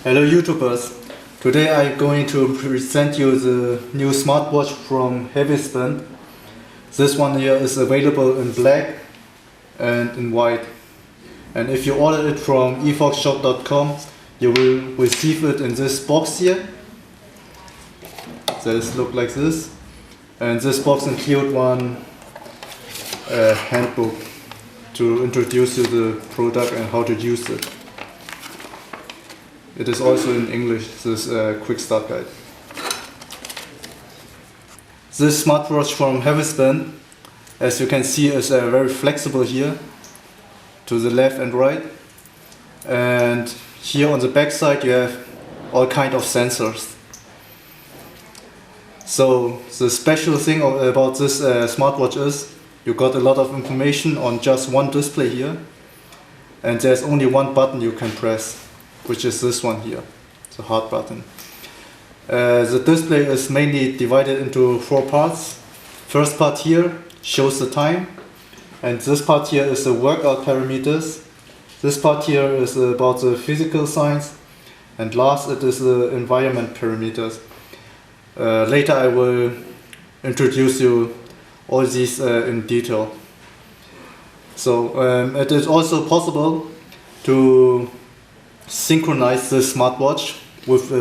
Hello YouTubers, today I'm going to present you the new smartwatch from Hesvit. This one here is available in black and in white. And if you order it from efoxshop.com, you will receive it in this box here. That look like this. And this box includes one handbook to introduce you the product and how to use it. It is also in English, this quick start guide. This smartwatch from Hesvit, as you can see, is very flexible here to the left and right. And here on the back side you have all kind of sensors. So the special thing about this smartwatch is you got a lot of information on just one display here, and there's only one button you can press, which is this one here, the hard button. The display is mainly divided into 4 parts. First part here shows the time, and this part here is the workout parameters. This part here is about the physical signs, and last it is the environment parameters. Later I will introduce you all these in detail. So it is also possible to synchronize this smartwatch with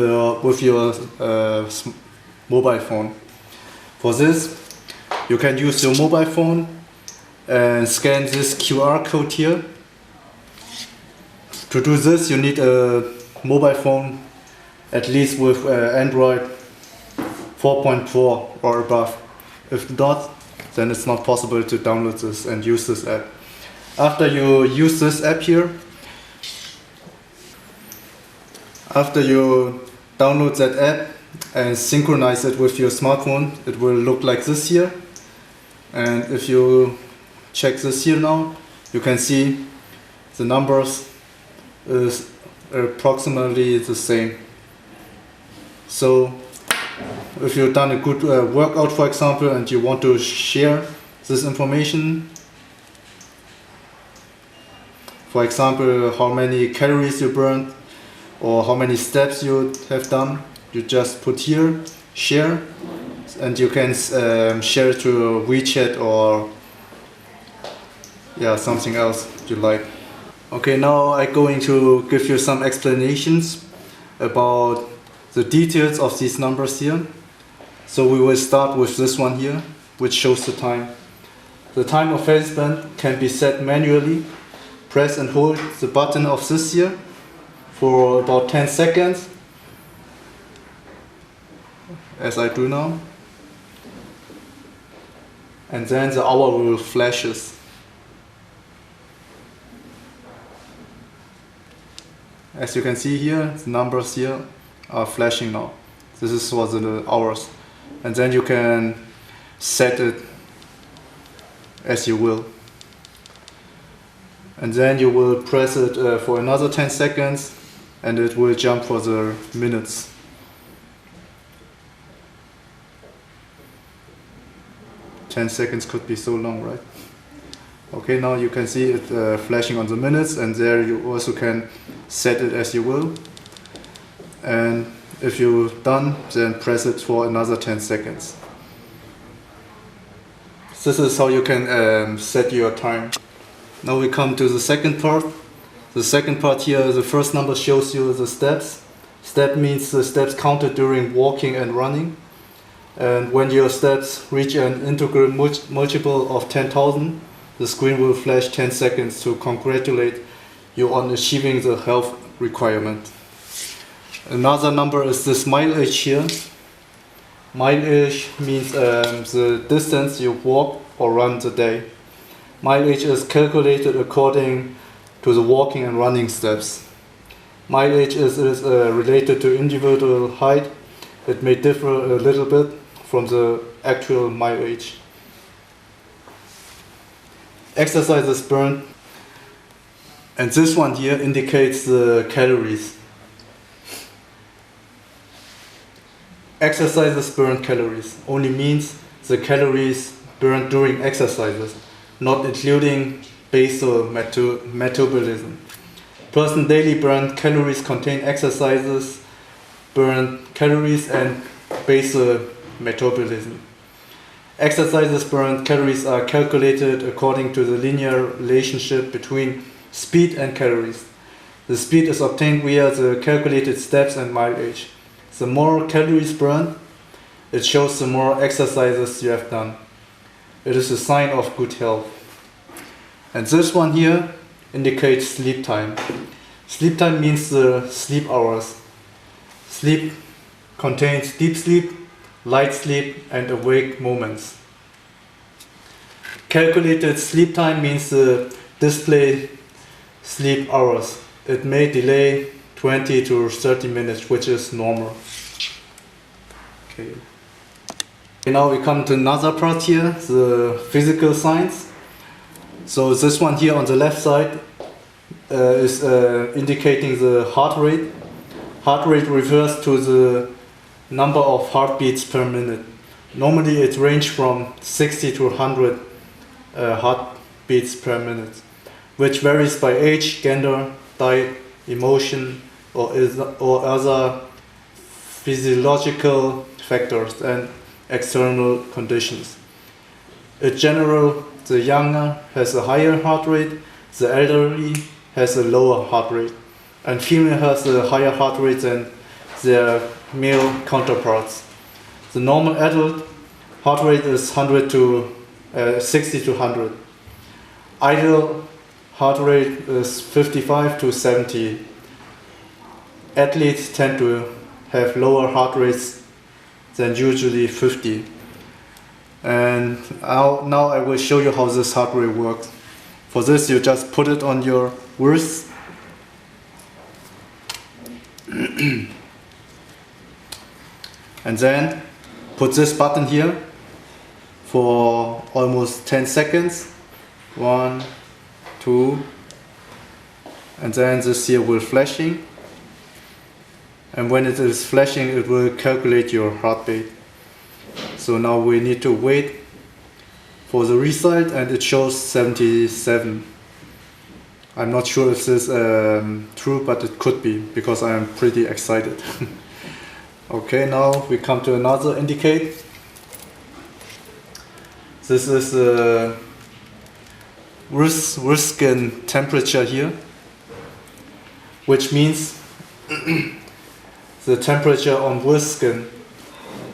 your mobile phone. For this, you can use your mobile phone and scan this QR code here. To do this, you need a mobile phone at least with Android 4.4 or above. If not, then it's not possible to download this and use this app. After you use this app here, after you download that app and synchronize it with your smartphone, it will look like this here. And if you check this here now, you can see the numbers is approximately the same. So if you've done a good workout, for example, and you want to share this information, for example, how many calories you burned or how many steps you have done, you just put here, share, and you can share it to WeChat or something else you like. Okay, now I'm going to give you some explanations about the details of these numbers here. So we will start with this one here, which shows the time. The time of Hesvit can be set manually. Press and hold the button of this here for about 10 seconds, as I do now, and then the hour will flashes. As you can see here, the numbers here are flashing now. This is for the hours, and then you can set it as you will. And then you will press it for another 10 seconds and it will jump for the minutes. "10 seconds could be so long, right? Okay, now you can see it flashing on the minutes, and there you also can set it as you will. And if you're done, then press it for another 10 seconds. This is how you can set your time. Now we come to the second part. The second part here, the first number shows you the steps. Step means the steps counted during walking and running. And when your steps reach an integral multiple of 10,000, the screen will flash 10 seconds to congratulate you on achieving the health requirement. Another number is this mileage here. Mileage means the distance you walk or run the day. Mileage is calculated according to the walking and running steps. Mileage is related to individual height. It may differ a little bit from the actual mileage. Exercises burned, and this one here indicates the calories. Exercises burned calories only means the calories burned during exercises, not including basal metabolism. Person daily burn calories contain exercises, burn calories and basal metabolism. Exercises burned calories are calculated according to the linear relationship between speed and calories. The speed is obtained via the calculated steps and mileage. The more calories burned, it shows the more exercises you have done. It is a sign of good health. And this one here indicates sleep time. Sleep time means the sleep hours. Sleep contains deep sleep, light sleep, and awake moments. Calculated sleep time means the display sleep hours. It may delay 20 to 30 minutes, which is normal. Okay. Now we come to another part here, the physical signs. So this one here on the left side is indicating the heart rate. Heart rate refers to the number of heartbeats per minute. Normally it ranges from 60 to 100 heartbeats per minute, which varies by age, gender, diet, emotion, or other physiological factors and external conditions. In general, the younger has a higher heart rate, the elderly has a lower heart rate, and female has a higher heart rate than their male counterparts. The normal adult heart rate is 60 to 100. Ideal heart rate is 55 to 70. Athletes tend to have lower heart rates than usually 50. And now I will show you how this heart rate works. For this, you just put it on your wrist. And then put this button here for almost 10 seconds. 1, 2, and then this here will flashing. And when it is flashing, it will calculate your heartbeat. So now we need to wait for the result, and it shows 77. I'm not sure if this is true, but it could be, because I am pretty excited. Okay, now we come to another indicator. This is wrist skin temperature here, which means the temperature on wrist skin.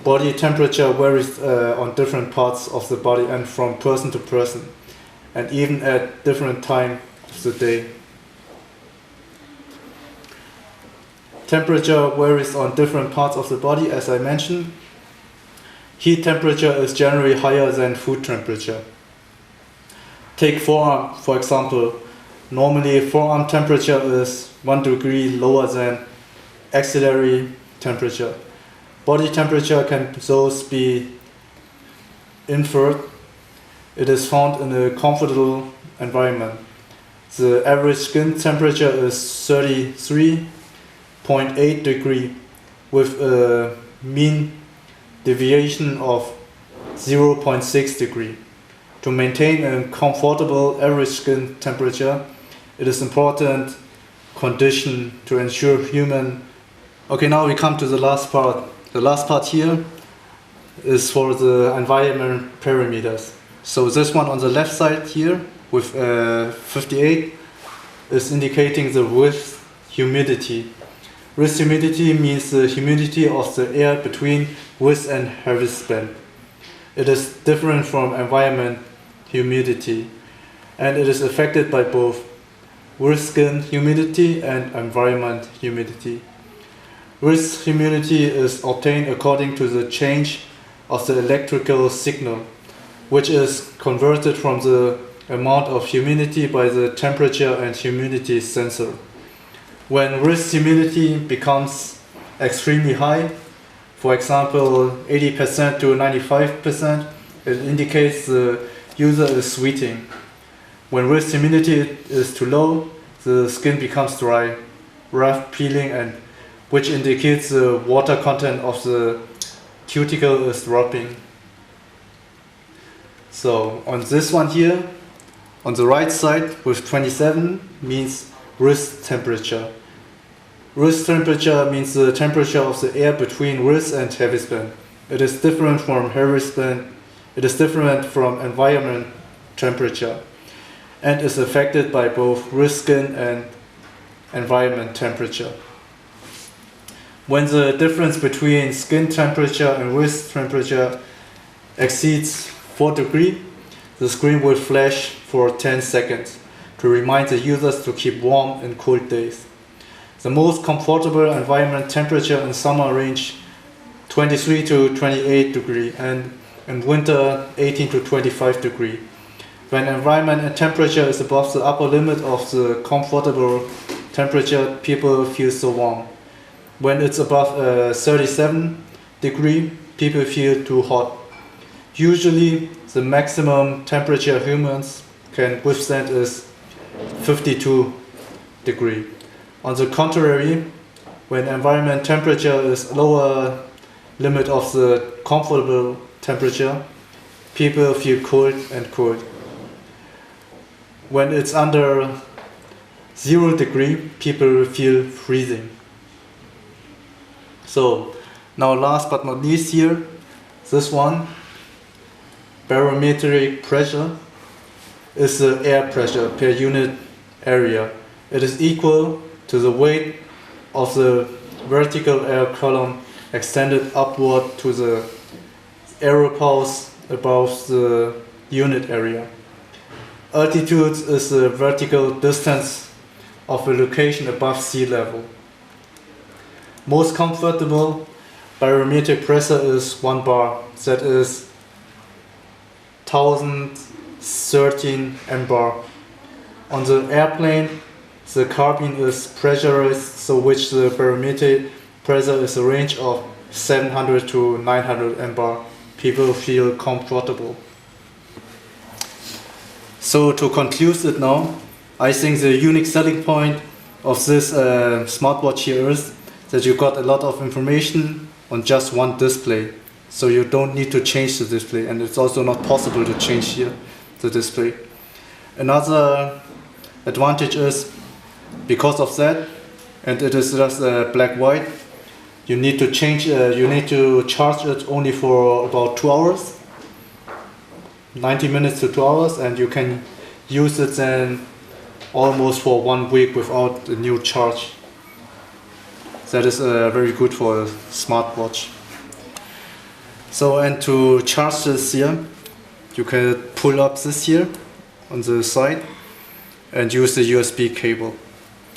Body temperature varies on different parts of the body and from person to person, and even at different times of the day. Temperature varies on different parts of the body, as I mentioned. Heat temperature is generally higher than food temperature. Take forearm, for example. Normally forearm temperature is 1 degree lower than axillary temperature. Body temperature can thus be inferred. It is found in a comfortable environment. The average skin temperature is 33.8 degree with a mean deviation of 0.6 degree. To maintain a comfortable average skin temperature, it is important condition to ensure human. Okay, now we come to the last part. The last part here is for the environment parameters. So this one on the left side here with 58 is indicating the wrist humidity. Wrist humidity means the humidity of the air between wrist and wristband. It is different from environment humidity, and it is affected by both wrist skin humidity and environment humidity. Wrist humidity is obtained according to the change of the electrical signal, which is converted from the amount of humidity by the temperature and humidity sensor. When wrist humidity becomes extremely high, for example 80% to 95%, it indicates the user is sweating. When wrist humidity is too low, the skin becomes dry, rough, peeling, and which indicates the water content of the cuticle is dropping. So on this one here, on the right side with 27 means wrist temperature. Wrist temperature means the temperature of the air between wrist and heavy-span. It is different from heavy-span. It is different from environment temperature and is affected by both wrist skin and environment temperature. When the difference between skin temperature and wrist temperature exceeds 4 degrees, the screen will flash for 10 seconds to remind the users to keep warm in cold days. The most comfortable environment temperature in summer range 23 to 28 degrees and in winter 18 to 25 degrees. When environment and temperature is above the upper limit of the comfortable temperature, people feel so warm. When it's above 37 degrees, people feel too hot. Usually the maximum temperature humans can withstand is 52 degrees. On the contrary, when environment temperature is lower limit of the comfortable temperature, people feel cold and cold. When it's under 0 degree, people feel freezing. So now last but not least here, this one, barometric pressure is the air pressure per unit area. It is equal to the weight of the vertical air column extended upward to the aeropause above the unit area. Altitude is the vertical distance of a location above sea level. Most comfortable barometric pressure is 1 bar, that is 1013 mbar. On the airplane, the cabin is pressurized, so which the barometric pressure is a range of 700 to 900 mbar. People feel comfortable. So to conclude it now, I think the unique selling point of this smartwatch here is that you got a lot of information on just one display. So you don't need to change the display, and it's also not possible to change here the display. Another advantage is because of that, and it is just black-white, you need to charge it only for about 2 hours, 90 minutes to 2 hours, and you can use it then almost for 1 week without a new charge. That is very good for a smartwatch. So, and to charge this here, you can pull up this here on the side and use the USB cable.